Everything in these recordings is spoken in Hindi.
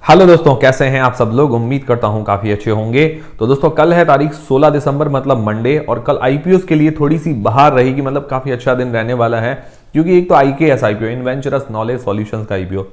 हेलो दोस्तों, कैसे हैं आप सब लोग। उम्मीद करता हूं काफी अच्छे होंगे। तो दोस्तों कल है तारीख 16 दिसंबर मतलब मंडे, और कल आईपीओ के लिए थोड़ी सी बहार रहेगी, मतलब काफी अच्छा दिन रहने वाला है। क्योंकि एक तो आईकेएस आईपीओ, इन्वेंचरस नॉलेज सॉल्यूशंस का आईपीओ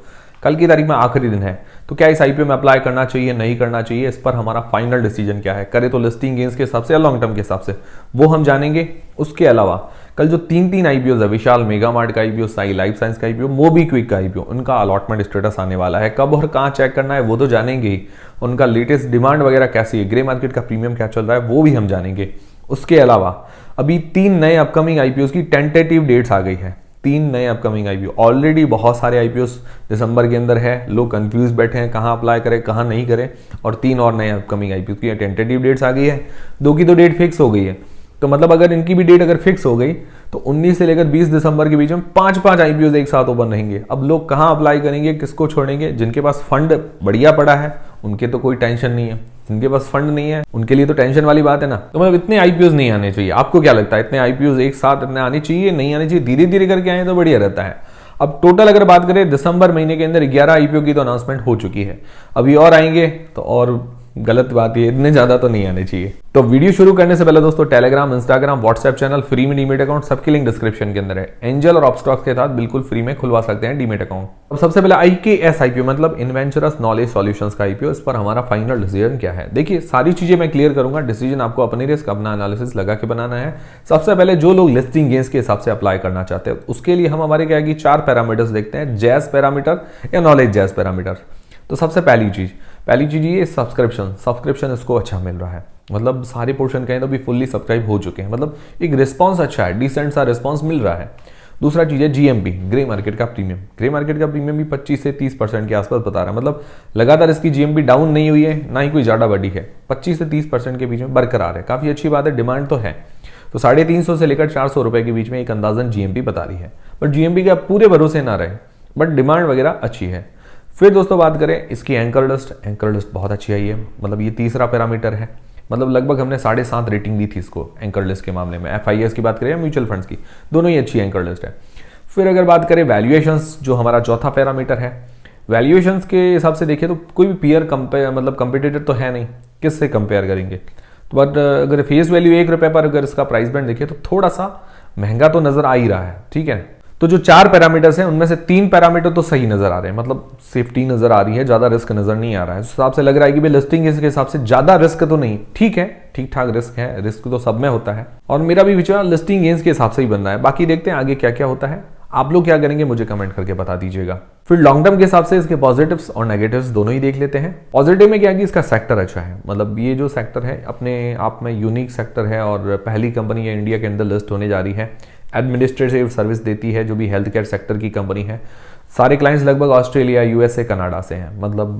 कल की तारीख में आखिरी दिन है। तो क्या इस आईपीओ में अप्लाई करना चाहिए, नहीं करना चाहिए, इस पर हमारा फाइनल डिसीजन क्या है, करे तो लिस्टिंग गेन्स के हिसाब से या लॉन्ग टर्म के हिसाब से, वो हम जानेंगे। उसके अलावा कल जो तीन आईपीओ है, विशाल मेगा मार्ट का आईपीओ, साई लाइफ साइंस का आईपीओ, मोबीक्विक का आईपीओ, उनका अलॉटमेंट स्टेटस आने वाला है। कब और कहां चेक करना है वो तो जानेंगे ही। उनका लेटेस्ट डिमांड वगैरह कैसी है, ग्रे मार्केट का प्रीमियम क्या चल रहा है, वो भी हम जानेंगे। उसके अलावा अभी 3 नए अपकमिंग आईपीओ की टेंटेटिव डेट्स आ गई है। 3 नए अपकमिंग आईपीओ, ऑलरेडी बहुत सारे आईपीओ दिसंबर के अंदर है, लोग कंफ्यूज बैठे हैं कहां अप्लाई करें कहां नहीं करें। और 3 और नए अपकमिंग आईपीओ की टेंटेटिव डेट्स आ गई है। 2 की तो डेट फिक्स हो गई है। तो मतलब अगर इनकी भी डेट अगर फिक्स हो गई तो 19 से लेकर 20 दिसंबर के बीच में 5 आईपीओ एक साथ ओपन रहेंगे। अब लोग कहां अप्लाई करेंगे, किसको छोड़ेंगे। जिनके पास फंड बढ़िया पड़ा है उनके तो कोई टेंशन नहीं है, जिनके पास फंड नहीं है उनके लिए तो टेंशन वाली बात है ना। तो मतलब इतने आईपीओ नहीं आने चाहिए। आपको क्या लगता है, इतने आईपीओ एक साथ इतने आने चाहिए, नहीं आने चाहिए, धीरे धीरे करके आए तो बढ़िया रहता है। अब टोटल अगर बात करें दिसंबर महीने के अंदर 11 आईपीओ की तो अनाउंसमेंट हो चुकी है। अभी और आएंगे तो और गलत बात है, इतने ज्यादा तो नहीं आने चाहिए। तो वीडियो शुरू करने से पहले दोस्तों Telegram, Instagram, WhatsApp channel, free में डीमेट अकाउंट, सबकी लिंक डिस्क्रिप्शन के अंदर है। एंजल और ऑपस्टॉक्स के साथ बिल्कुल फ्री में खुलवा सकते हैं डीमेट अकाउंट। अब सबसे पहले आईकेएस आईपीओ मतलब इन्वेंचरस नॉलेज सॉल्यूशंस का आईपीओ, इस पर हमारा फाइनल डिसीजन क्या है। देखिए सारी चीजें मैं क्लियर करूंगा, डिसीजन आपको अपनी रिस्क अपना एनालिसिस लगा के बनाना है। सबसे पहले जो लोग लिस्टिंग गेन्स के हिसाब से अप्लाई करना चाहते हैं उसके लिए हम हमारे क्या है कि 4 पैरामीटर्स देखते हैं, जैस पैरामीटर या नॉलेज जैस पैरामीटर। तो सबसे पहली चीज ये सब्सक्रिप्शन इसको अच्छा मिल रहा है, मतलब सारे पोर्शन कहें तो भी फुल्ली सब्सक्राइब हो चुके हैं, मतलब एक रिस्पांस अच्छा है, डिसेंट सा रिस्पांस मिल रहा है। दूसरा चीज है जीएमपी, ग्रे मार्केट का प्रीमियम। ग्रे मार्केट का प्रीमियम भी 25 से 30% के आसपास बता रहा है, मतलब लगातार इसकी जीएमपी डाउन नहीं हुई है, ना ही कोई ज्यादा बढ़ी है, 25 से 30% के बीच में बरकरार है। काफी अच्छी बात है, डिमांड तो है। तो 350 से लेकर 400 रुपए के बीच में एक अंदाजन जीएमपी बता रही है। बट जीएमपी का पूरे भरोसे ना रहे, बट डिमांड वगैरह अच्छी है। फिर दोस्तों बात करें इसकी एंकर लिस्ट बहुत अच्छी आई है, मतलब ये तीसरा पैरामीटर है। मतलब लगभग हमने 7.5 रेटिंग दी थी इसको एंकर लिस्ट के मामले में। एफआईएस की बात करें या म्यूचुअल फंड्स की, दोनों ही अच्छी एंकर लिस्ट है। फिर अगर बात करें वैल्यूएशंस, जो हमारा चौथा पैरामीटर है, वैल्यूएशंस के हिसाब से देखिए तो कोई भी पीयर कंपेटिटर तो है नहीं, किससे कंपेयर करेंगे। तो बट अगर फेस वैल्यू 1 रुपये पर अगर इसका प्राइस बैंड देखिए तो थोड़ा सा महंगा तो नजर आ ही रहा है, ठीक है। तो जो 4 पैरामीटर्स हैं उनमें से 3 पैरामीटर तो सही नजर आ रहे हैं, मतलब सेफ्टी नजर आ रही है, ज्यादा रिस्क नजर नहीं आ रहा है। उस हिसाब से लग रहा है कि भाई लिस्टिंग इसके हिसाब से ज्यादा रिस्क तो नहीं, ठीक है, ठीक ठाक रिस्क है, रिस्क तो सब में होता है। और मेरा भी विचार लिस्टिंग गेन्स के हिसाब से ही बन रहा है। बाकी देखते हैं आगे क्या क्या होता है। आप लोग क्या करेंगे मुझे कमेंट करके बता दीजिएगा। फिर लॉन्ग टर्म के हिसाब से इसके पॉजिटिव्स और नेगेटिव्स दोनों ही देख लेते हैं। पॉजिटिव में क्या है कि इसका सेक्टर अच्छा है, मतलब ये जो सेक्टर है अपने आप में यूनिक सेक्टर है और पहली कंपनी है इंडिया के अंदर लिस्ट होने जा रही है। एडमिनिस्ट्रेटिव सर्विस देती है, जो भी हेल्थ केयर सेक्टर की कंपनी है। सारे क्लाइंट्स लगभग ऑस्ट्रेलिया, यूएसए, कनाडा से हैं, मतलब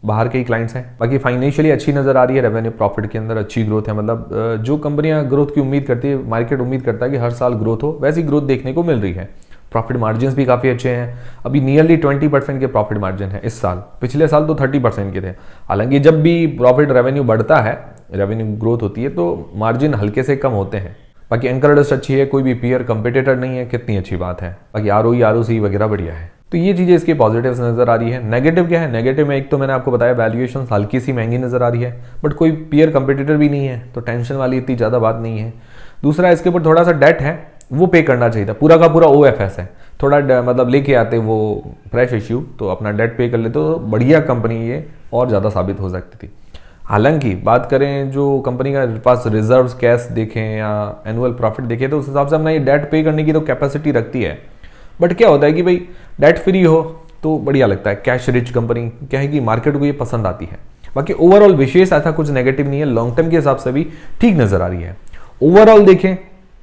बाहर के ही क्लाइंट्स हैं। बाकी फाइनेंशियली अच्छी नजर आ रही है, रेवेन्यू प्रॉफिट के अंदर अच्छी ग्रोथ है। मतलब जो कंपनियां ग्रोथ की उम्मीद करती है, मार्केट उम्मीद करता है कि हर साल ग्रोथ हो, वैसी ग्रोथ देखने को मिल रही है। प्रॉफिट मार्जिन भी काफी अच्छे हैं, अभी नियरली 20% के प्रॉफिट मार्जिन है इस साल। पिछले साल तो 30% के थे। हालांकि जब भी प्रॉफिट रेवेन्यू बढ़ता है, रेवेन्यू ग्रोथ होती है तो मार्जिन हल्के से कम होते हैं। बाकी एंकर लिस्ट अच्छी है, कोई भी पीयर कंपटीटर नहीं है, कितनी अच्छी बात है। बाकी आरओई, आरओसी वगैरह बढ़िया है। तो ये चीजें इसके पॉजिटिव्स नजर आ रही है। नेगेटिव क्या है, नेगेटिव में एक तो मैंने आपको बताया वैल्यूएशन हल्की सी महंगी नजर आ रही है, बट कोई पीयर कंपटीटर भी नहीं है, तो टेंशन वाली इतनी ज्यादा बात नहीं है। दूसरा इसके ऊपर थोड़ा सा डेट है, वो पे करना चाहिए था। पूरा का पूरा ओएफएस है, थोड़ा मतलब लेके आते वो फ्रेश इश्यू, तो अपना डेट पे कर लेते तो बढ़िया कंपनी ये और ज्यादा साबित हो सकती थी। हालांकि बात करें जो कंपनी का पास रिजर्व्स कैश देखें या एनुअल प्रॉफिट देखें तो उस हिसाब से हमने ये डेट पे करने की तो कैपेसिटी रखती है। बट क्या होता है कि भाई डेट फ्री हो तो बढ़िया लगता है, कैश रिच कंपनी क्या है कि मार्केट को ये पसंद आती है। बाकी ओवरऑल विशेष ऐसा कुछ नेगेटिव नहीं है, लॉन्ग टर्म के हिसाब से भी ठीक नजर आ रही है। ओवरऑल देखें,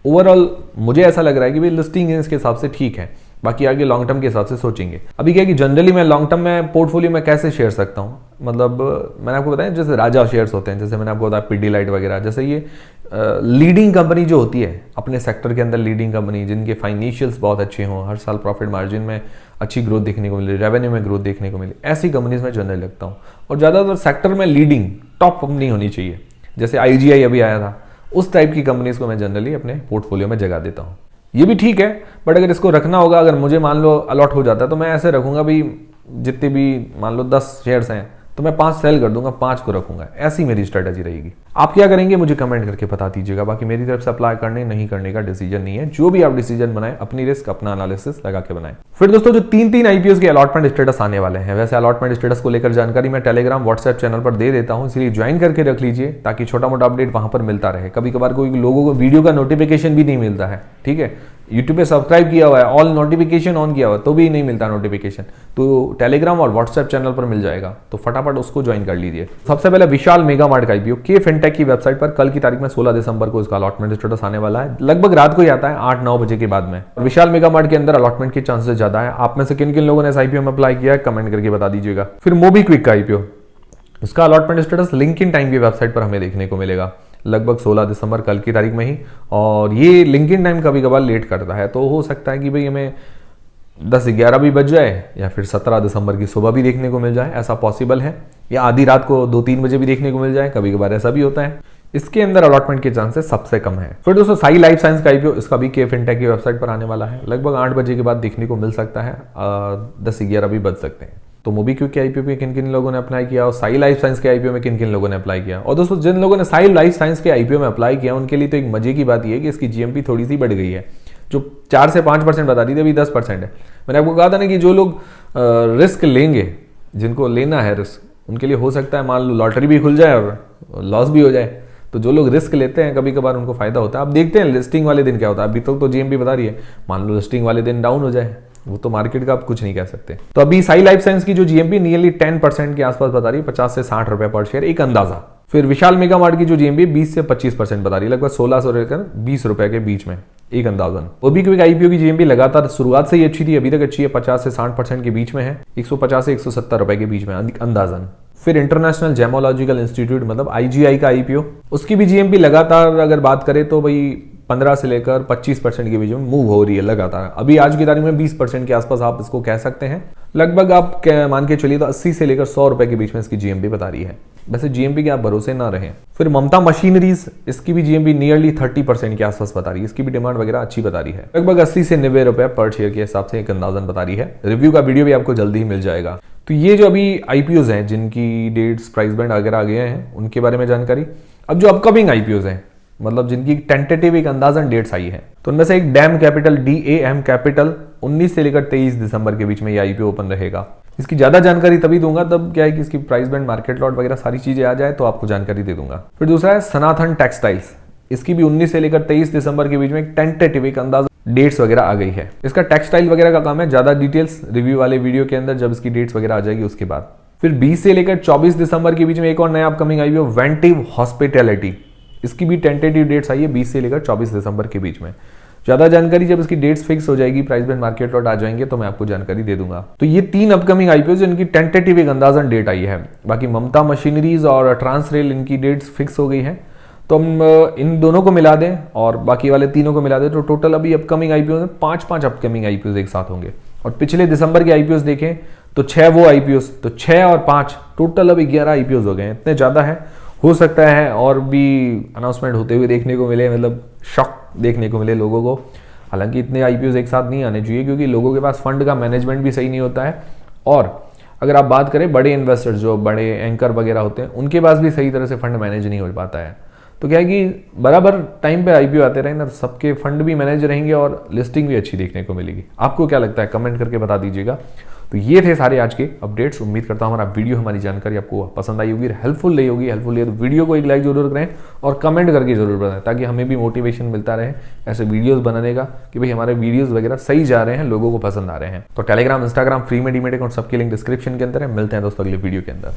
ओवरऑल मुझे ऐसा लग रहा है कि भाई लिस्टिंग इसके हिसाब से ठीक है। बाकी आगे लॉन्ग टर्म के हिसाब से सोचेंगे। अभी क्या है कि जनरली मैं लॉन्ग टर्म में पोर्टफोलियो में कैसे शेयर सकता हूँ, मतलब मैंने आपको बताया जैसे राजा शेयर्स होते हैं, जैसे मैंने आपको बताया पीडीलाइट वगैरह, जैसे ये लीडिंग कंपनी जो होती है अपने सेक्टर के अंदर, लीडिंग कंपनी जिनके फाइनेंशियल्स बहुत अच्छे हों, हर साल प्रॉफिट मार्जिन में अच्छी ग्रोथ देखने को मिले, रेवेन्यू में ग्रोथ देखने को मिले, ऐसी कंपनीज में जनरली लगता हूँ। और ज़्यादातर सेक्टर में लीडिंग टॉप कंपनी होनी चाहिए, जैसे आईजीआई अभी आया था, उस टाइप की कंपनीज को मैं जनरली अपने पोर्टफोलियो में जगह देता हूँ। ये भी ठीक है, बट अगर इसको रखना होगा, अगर मुझे मान लो अलॉट हो जाता है तो मैं ऐसे रखूंगा भाई जितने भी मान लो 10 शेयर्स हैं तो मैं 5 सेल कर दूंगा, 5 को रखूंगा। ऐसी मेरी स्ट्रेटजी रहेगी। आप क्या करेंगे मुझे कमेंट करके बता दीजिएगा। बाकी मेरी तरफ से अप्लाई करने नहीं करने का डिसीजन नहीं है, जो भी आप डिसीजन बनाएं अपनी रिस्क अपना एनालिसिस लगा के बनाएं। फिर दोस्तों जो 3 आईपीओ के अलॉटमेंट स्टेटस आने वाले हैं, वैसे अलॉटमेंट स्टेटस को लेकर जानकारी मैं टेलीग्राम व्हाट्सएप चैनल पर दे देता हूं, इसलिए ज्वाइन करके रख लीजिए ताकि छोटा मोटा अपडेट वहां पर मिलता रहे। कभी कभार कोई लोगों को वीडियो का नोटिफिकेशन भी नहीं मिलता है, ठीक है, यूट्यूब पे सब्सक्राइब किया हुआ है, ऑल नोटिफिकेशन ऑन किया हुआ है तो भी नहीं मिलता नोटिफिकेशन, तो टेलीग्राम और व्हाट्सएप चैनल पर मिल जाएगा, तो फटाफट उसको ज्वाइन कर लीजिए। सबसे पहले विशाल मेगा मार्ट का आईपीओ के फिनटेक की वेबसाइट पर कल की तारीख में 16 दिसंबर को इसका अलॉटमेंट स्टेटस आने वाला है। लगभग रात को ही आता है 8-9 बजे के बाद में। विशाल मेगा मार्ट के अंदर अलॉटमेंट के चांसेस ज्यादा है। आप में से किन किन लोगों ने इस आईपीओ में अप्लाई किया है कमेंट करके बता दीजिएगा। फिर मोबीक्विक का आईपीओ, इसका अलॉटमेंट स्टेटस लिंक्डइन टाइम की वेबसाइट पर हमें देखने को मिलेगा लगभग 16 दिसंबर कल की तारीख में ही। और ये लिंक्डइन टाइम कभी कभार लेट करता है, तो हो सकता है कि भाई हमें 10-11 भी बज जाए या फिर 17 दिसंबर की सुबह भी देखने को मिल जाए, ऐसा पॉसिबल है। या आधी रात को 2-3 बजे भी देखने को मिल जाए, कभी कभार ऐसा भी होता है। इसके अंदर अलॉटमेंट के चांसेस सबसे कम है। फिर दोस्तों साई लाइफ साइंस का आईपीओ, इसका भी के फिनटेक की वेबसाइट पर आने वाला है। लगभग 8 बजे के बाद देखने को मिल सकता है, 10-11 भी बज सकते हैं। तो मोबीक्विक के आईपीओ में किन किन लोगों ने अप्लाई किया और साई लाइफ साइंस के आईपीओ में किन किन लोगों ने अप्लाई किया। और दोस्तों जिन लोगों ने साई लाइफ साइंस के आईपीओ में अप्लाई किया उनके लिए तो एक मजे की बात यह है कि इसकी जीएमपी थोड़ी सी बढ़ गई है, जो 4 से 5% बता रही थी अभी 10% है। मैंने आपको कहा था ना कि जो लोग रिस्क लेंगे, जिनको लेना है रिस्क, उनके लिए हो सकता है मान लो लॉटरी भी खुल जाए और लॉस भी हो जाए। तो जो लोग रिस्क लेते हैं कभी कभार उनको फायदा होता है। अब देखते हैं लिस्टिंग वाले दिन क्या होता है। अभी तक तो जीएमपी बता रही है, मान लो लिस्टिंग वाले दिन डाउन हो जाए, वो तो मार्केट का आप कुछ नहीं कह सकते। तो अभी साई लाइफ साइंस की जो जीएमपी नियरली 10% के आसपास बता रही है, 50 से 60 रुपए पर शेयर, एक अंदाजा। फिर विशाल मेगा मार्ट की जो जीएमपी 20 से 25% बता रही है, लगभग 16 से लेकर 20 रुपए के बीच में, एक अंदाजन। मोबीक्विक आईपीओ की जीएमपी लगातार शुरुआत से ही अच्छी थी, अभी तक अच्छी है, 50 से 60% के बीच में है, 150 से 170 रुपए के बीच में अंदाजन। फिर इंटरनेशनल जेमोलॉजिकल इंस्टीट्यूट मतलब आईजीआई का आईपीओ, उसकी भी जीएमपी लगातार अगर बात करें तो भाई 15 से लेकर 25% के बीच में मूव हो रही है लगातार। अभी आज की तारीख में 20% के आसपास आप इसको कह सकते हैं। लगभग आप मान के चलिए तो 80 से लेकर 100 रुपए के बीच में इसकी जीएमपी बता रही है। वैसे जीएमपी के आप भरोसे ना रहें। फिर ममता मशीनरीज, इसकी भी जीएमपी नियरली 30% के आसपास बता रही है, इसकी भी डिमांड वगैरह अच्छी बता रही है, लगभग 80 से 90 रुपए पर शेयर के हिसाब से एक अंदाजन बता रही है। रिव्यू का वीडियो भी आपको जल्दी ही मिल जाएगा। तो ये जो अभी आईपीओज हैं जिनकी डेट्स प्राइस बैंड वगैरह आ गए हैं उनके बारे में जानकारी। अब जो अपकमिंग आईपीओज हैं मतलब जिनकी टेंटेटिव एक अंदाजन डेट्स आई है, तो उनमें से एक डैम कैपिटल DAM कैपिटल 19 से लेकर 23 दिसंबर के बीच में ये आईपीओ ओपन रहेगा। इसकी ज्यादा जानकारी तभी दूंगा तब क्या है कि इसकी प्राइस बैंड मार्केट लॉट वगैरह सारी चीजें आ जाए तो आपको जानकारी दे दूंगा। फिर दूसरा है सनातन टेक्सटाइल्स, इसकी भी 19 से लेकर 23 दिसंबर के बीच में एक टेंटेटिव एक अंदाजा डेट्स वगैरह आ गई है। इसका टेक्सटाइल वगैरह का काम है, ज्यादा डिटेल्स रिव्यू वाले वीडियो के अंदर जब इसकी डेट्स वगैरह आ जाएगी उसके बाद। फिर 20 से लेकर 24 दिसंबर के बीच में एक और नया अपकमिंग आईपीओ वेंटिव हॉस्पिटैलिटी, इसकी भी टेंटेटिव डेट्स आई है 20 से लेकर 24 दिसंबर के बीच में। ज्यादा जानकारी जब इसकी डेट्स फिक्स हो जाएगी, प्राइस बैंड मार्केट लॉट आ जाएंगे तो मैं आपको जानकारी दे दूंगा। तो ये 3 अपकमिंग आईपीओ जिनकी टेंटेटिव एक अंदाजन डेट आई है। बाकी ममता मशीनरीज और ट्रांसरेल इनकी डेट्स फिक्स हो गई है, तो हम इन दोनों को मिला दें और बाकी वाले तीनों को मिला दें तो टोटल अभी अपकमिंग आईपीओ में 5 अपकमिंग आईपीओ एक साथ होंगे। और पिछले दिसंबर के आईपीओ देखें तो 6 वो आईपीओ, तो 6 और 5 टोटल अभी 11 आईपीओ हो गए हैं। इतने ज्यादा है, हो सकता है और भी अनाउंसमेंट होते हुए देखने को मिले, मतलब शॉक देखने को मिले लोगों को। हालांकि इतने आईपीओ एक साथ नहीं आने चाहिए क्योंकि लोगों के पास फंड का मैनेजमेंट भी सही नहीं होता है। और अगर आप बात करें बड़े इन्वेस्टर्स जो बड़े एंकर वगैरह होते हैं उनके पास भी सही तरह से फंड मैनेज नहीं हो पाता है। तो क्या है कि बराबर टाइम पे आईपीओ आते रहेंगे ना, सबके फंड भी मैनेज रहेंगे और लिस्टिंग भी अच्छी देखने को मिलेगी। आपको क्या लगता है कमेंट करके बता दीजिएगा। तो ये थे सारे आज के अपडेट्स। उम्मीद करता हूँ हमारा वीडियो हमारी जानकारी आपको पसंद आई होगी, हेल्पफुल रही होगी। हेल्पफुल है तो वीडियो को एक लाइक जरूर करें और कमेंट करके जरूर बताएं ताकि हमें भी मोटिवेशन मिलता रहे ऐसे वीडियोस बनाने का कि भाई हमारे वीडियोस वगैरह सही जा रहे हैं, लोगों को पसंद आ रहे हैं। तो टेलीग्राम इंस्टाग्राम फ्री में डीमेट अकाउंट सबकी लिंक डिस्क्रिप्शन के अंदर है। मिलते हैं दोस्तों अगले वीडियो के अंदर।